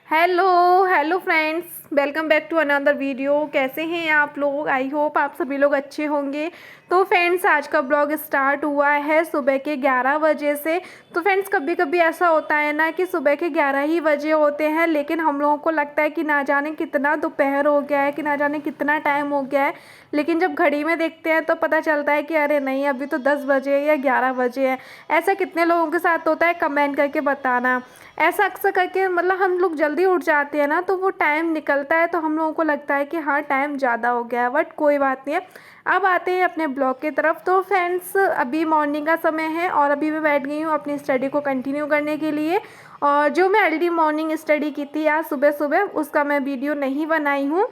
Hello hello friends, welcome back to another video. कैसे हैं आप लोग? आई होप आप सभी लोग अच्छे होंगे। तो फ्रेंड्स, आज का ब्लॉग स्टार्ट हुआ है सुबह के 11 बजे से। तो फ्रेंड्स, कभी कभी ऐसा होता है ना कि सुबह के 11 ही बजे होते हैं, लेकिन हम लोगों को लगता है कि ना जाने कितना दोपहर हो गया है, कि ना जाने कितना टाइम हो गया है। लेकिन जब घड़ी में देखते हैं तो पता चलता है कि अरे नहीं, अभी तो 10 बजे या 11 बजे है। ऐसा कितने लोगों के साथ होता है? कमेंट करके बताना। ऐसा अक्सर करके मतलब हम लोग जल्दी उठ जाते हैं ना, तो वो टाइम निकलता है तो हम लोगों को लगता है कि हाँ, टाइम ज़्यादा हो गया है, बट कोई बात नहीं है। अब आते हैं अपने ब्लॉग की तरफ। तो फ्रेंड्स, अभी मॉर्निंग का समय है और अभी मैं बैठ गई हूँ अपनी स्टडी को कंटिन्यू करने के लिए। और जो मैं अर्ली मॉर्निंग स्टडी की थी आज सुबह सुबह, उसका मैं वीडियो नहीं बनाई हूँ।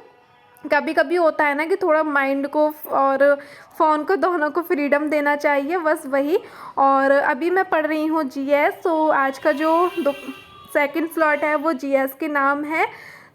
कभी कभी होता है ना कि थोड़ा माइंड को और फ़ोन को, दोनों को फ्रीडम देना चाहिए, बस वही। और अभी मैं पढ़ रही हूँ जीएस। तो आज का जो सेकंड स्लॉट है वो जीएस के नाम है।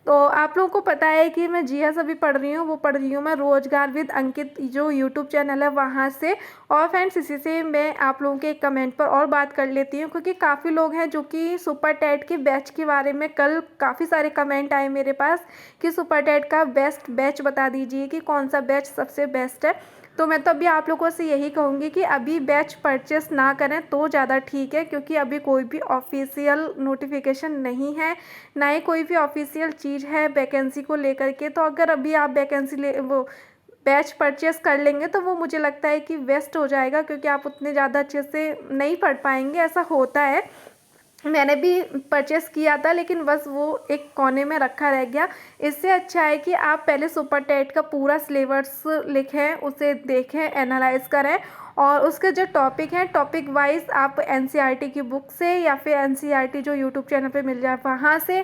तो आप लोगों को पता है कि मैं जीएस अभी पढ़ रही हूँ, वो पढ़ रही हूँ मैं रोजगार विद अंकित, जो यूट्यूब चैनल है वहाँ से। और फ्रेंड्स, इसी से मैं आप लोगों के एक कमेंट पर और बात कर लेती हूँ, क्योंकि काफ़ी लोग हैं जो कि सुपर टेट के बैच के बारे में, कल काफ़ी सारे कमेंट आए मेरे पास कि सुपर टेट का बेस्ट बैच बता दीजिए कि कौन सा बैच सबसे बेस्ट है। तो मैं तो अभी आप लोगों से यही कहूँगी कि अभी बैच परचेस ना करें तो ज़्यादा ठीक है, क्योंकि अभी कोई भी ऑफिशियल नोटिफिकेशन नहीं है, ना ही कोई भी ऑफिशियल चीज़ है वैकेंसी को लेकर के। तो अगर अभी आप वैकेंसी ले वो बैच परचेस कर लेंगे तो वो मुझे लगता है कि वेस्ट हो जाएगा, क्योंकि आप उतने ज़्यादा अच्छे से नहीं पढ़ पाएंगे। ऐसा होता है, मैंने भी परचेस किया था, लेकिन बस वो एक कोने में रखा रह गया। इससे अच्छा है कि आप पहले सुपर टेट का पूरा सिलेबस लिखें, उसे देखें, एनालाइज करें, और उसके जो टॉपिक हैं टॉपिक वाइज आप एनसीईआरटी की बुक से, या फिर एनसीईआरटी जो यूट्यूब चैनल पे मिल जाए वहाँ से,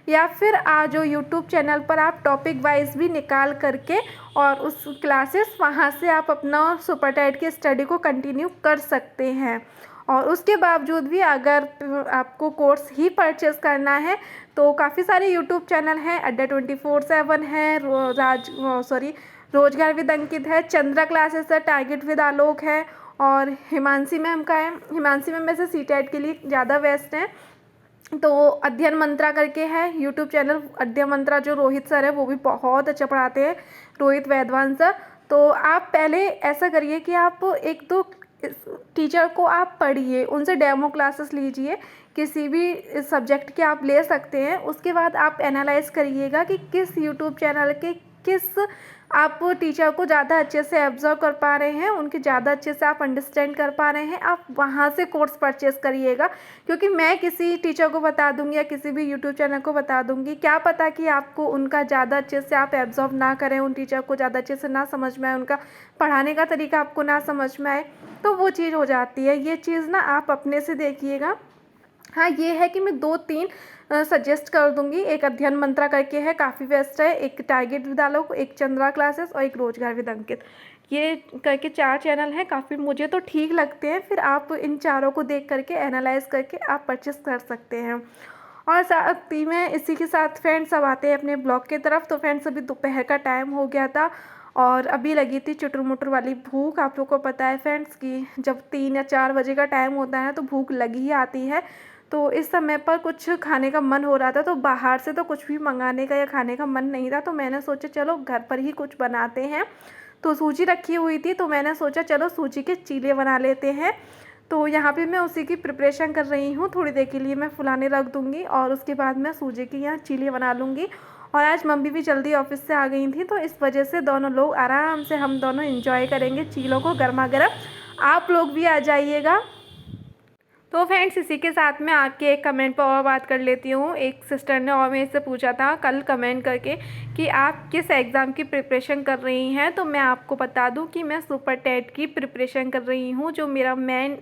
या फिर जो यूट्यूब चैनल पर आप टॉपिक वाइज भी निकाल करके और उस क्लासेस वहाँ से आप अपना सुपर टेट की स्टडी को कंटिन्यू कर सकते हैं। और उसके बावजूद भी अगर आपको कोर्स ही परचेज़ करना है तो काफ़ी सारे यूट्यूब चैनल हैं। अड्डा 24/7 है, रोजगार विद अंकित है, चंद्रा क्लासेस है, टारगेट विद आलोक है, और हिमांशी मैम का है। हिमांशी मैम वैसे सीटेट के लिए ज़्यादा बेस्ट हैं। तो अध्ययन मंत्रा करके है यूट्यूब चैनल, अध्ययन मंत्रा जो रोहित सर है वो भी बहुत अच्छा पढ़ाते हैं, रोहित वैद्वान सर। तो आप पहले ऐसा करिए कि आप एक दो टीचर को आप पढ़िए, उनसे डेमो क्लासेस लीजिए, किसी भी सब्जेक्ट के आप ले सकते हैं। उसके बाद आप एनालाइज करिएगा कि किस यूट्यूब चैनल के किस आप टीचर को ज़्यादा अच्छे से एब्जॉर्व कर पा रहे हैं, उनके ज़्यादा अच्छे से आप अंडरस्टैंड कर पा रहे हैं, आप वहाँ से कोर्स परचेज़ करिएगा। क्योंकि मैं किसी टीचर को बता दूंगी या किसी भी यूट्यूब चैनल को बता दूंगी, क्या पता कि आपको उनका ज़्यादा अच्छे से आप एब्जॉर्व ना करें, उन टीचर को ज़्यादा अच्छे से ना समझ में आए, उनका पढ़ाने का तरीका आपको ना समझ में आए, तो वो चीज़ हो जाती है। ये चीज़ ना आप अपने से देखिएगा। हाँ, ये है कि मैं 2-3 सजेस्ट कर दूंगी। एक अध्ययन मंत्रा करके है, काफ़ी बेस्ट है, एक टारगेट विद आलोक, एक चंद्रा क्लासेस और एक रोजगार विद अंकित। ये करके 4 चैनल हैं, काफ़ी मुझे तो ठीक लगते हैं। फिर आप इन चारों को देख करके एनालाइज करके आप परचेस कर सकते हैं। और साथ ही में इसी के साथ फ्रेंड्स अब आते हैं अपने ब्लॉग की तरफ। तो फ्रेंड्स, अभी दोपहर का टाइम हो गया था और अभी लगी थी चुटर मुटर वाली भूख। आप लोग को पता है फ्रेंड्स कि जब 3 या 4 बजे का टाइम होता है तो भूख लगी ही आती है। तो इस समय पर कुछ खाने का मन हो रहा था, तो बाहर से तो कुछ भी मंगाने का या खाने का मन नहीं था। तो मैंने सोचा चलो घर पर ही कुछ बनाते हैं। तो सूजी रखी हुई थी, तो मैंने सोचा चलो सूजी के चीले बना लेते हैं। तो यहाँ पे मैं उसी की प्रिपरेशन कर रही हूँ। थोड़ी देर के लिए मैं फुलाने रख दूँगी और उसके बाद मैं सूजी की यहाँ चीले बना लूँगी। और आज मम्मी भी जल्दी ऑफिस से आ गई थी, तो इस वजह से दोनों लोग आराम से हम दोनों एंजॉय करेंगे चीलों को गर्मा गर्म। आप लोग भी आ जाइएगा। तो फ्रेंड्स, इसी के साथ में आपके एक कमेंट पर और बात कर लेती हूँ। एक सिस्टर ने और मेरे से पूछा था कल कमेंट करके कि आप किस एग्ज़ाम की प्रिपरेशन कर रही हैं। तो मैं आपको बता दूँ कि मैं सुपर टेट की प्रिपरेशन कर रही हूँ। जो मेरा मेन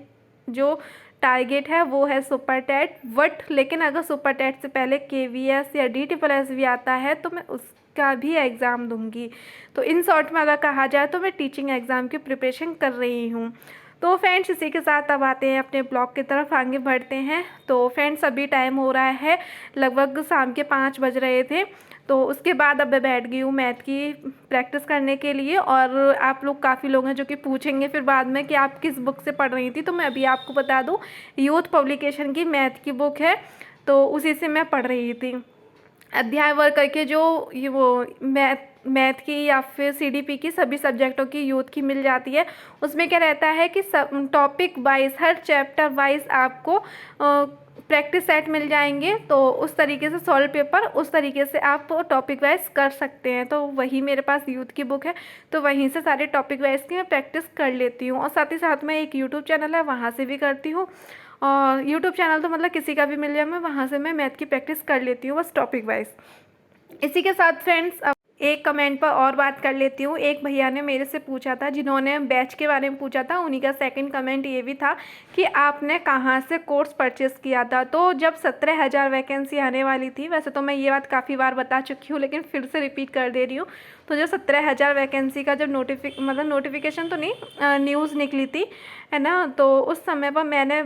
जो टारगेट है वो है सुपर टेट। लेकिन अगर सुपर टेट से पहले केवीएस या DSSS भी आता है तो मैं उसका भी एग्ज़ाम दूंगी। तो इन शॉर्ट में अगर कहा जाए तो मैं टीचिंग एग्ज़ाम की प्रिपरेशन कर रही हूँ। तो फ्रेंड्स, इसी के साथ अब आते हैं अपने ब्लॉग की तरफ, आगे बढ़ते हैं। तो फ्रेंड्स, अभी टाइम हो रहा है लगभग शाम के 5 बज रहे थे। तो उसके बाद अब मैं बैठ गई हूँ मैथ की प्रैक्टिस करने के लिए। और आप लोग काफ़ी लोग हैं जो कि पूछेंगे फिर बाद में कि आप किस बुक से पढ़ रही थी। तो मैं अभी आपको बता दूँ, यूथ पब्लिकेशन की मैथ की बुक है, तो उसी से मैं पढ़ रही थी। अध्याय वर्ग करके जो ये वो मैथ की या फिर सीडीपी की सभी सब्जेक्टों की यूथ की मिल जाती है। उसमें क्या रहता है कि सब टॉपिक वाइज, हर चैप्टर वाइज आपको प्रैक्टिस सेट मिल जाएंगे, तो उस तरीके से सॉल्व पेपर उस तरीके से आप टॉपिक वाइज कर सकते हैं। तो वही मेरे पास यूथ की बुक है, तो वहीं से सारे टॉपिक वाइज की मैं प्रैक्टिस कर लेती हूँ। और साथ ही साथ में एक यूट्यूब चैनल है, वहाँ से भी करती हूँ। और यूट्यूब चैनल तो मतलब किसी का भी मिल जाए, मैं वहाँ से मैं मैथ की प्रैक्टिस कर लेती हूँ, बस टॉपिक वाइज। इसी के साथ फ्रेंड्स, अब एक कमेंट पर और बात कर लेती हूँ। एक भैया ने मेरे से पूछा था, जिन्होंने बैच के बारे में पूछा था, उन्हीं का सेकंड कमेंट ये भी था कि आपने कहाँ से कोर्स परचेज़ किया था। तो जब 17,000 वैकेंसी आने वाली थी, वैसे तो मैं ये बात काफ़ी बार बता चुकी हूँ, लेकिन फिर से रिपीट कर दे रही हूँ। तो जो 17,000 वैकेंसी का जब नोटिफिकेशन तो नहीं, न्यूज़ निकली थी, है ना, तो उस समय पर मैंने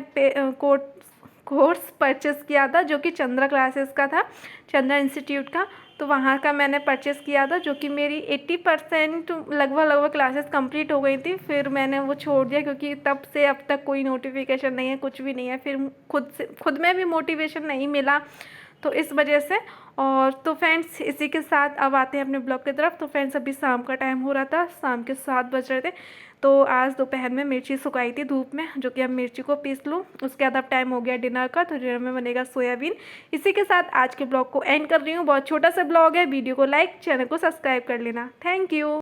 कोर्स परचेज़ किया था, जो कि चंद्रा क्लासेस का था, चंद्रा इंस्टीट्यूट का। तो वहाँ का मैंने परचेज़ किया था, जो कि मेरी 80% लगभग क्लासेस कंप्लीट हो गई थी। फिर मैंने वो छोड़ दिया, क्योंकि तब से अब तक कोई नोटिफिकेशन नहीं है, कुछ भी नहीं है। फिर खुद में भी मोटिवेशन नहीं मिला, तो इस वजह से। और तो फ्रेंड्स, इसी के साथ अब आते हैं अपने ब्लॉग की तरफ। तो फ्रेंड्स, अभी शाम का टाइम हो रहा था, शाम के 7 बज रहे थे। तो आज दोपहर में मिर्ची सुखाई थी धूप में, जो कि अब मिर्ची को पीस लूँ। उसके बाद अब टाइम हो गया डिनर का, तो डिनर में बनेगा सोयाबीन। इसी के साथ आज के ब्लॉग को एंड कर रही हूँ। बहुत छोटा सा ब्लॉग है, वीडियो को लाइक, चैनल को सब्सक्राइब कर लेना। Thank you.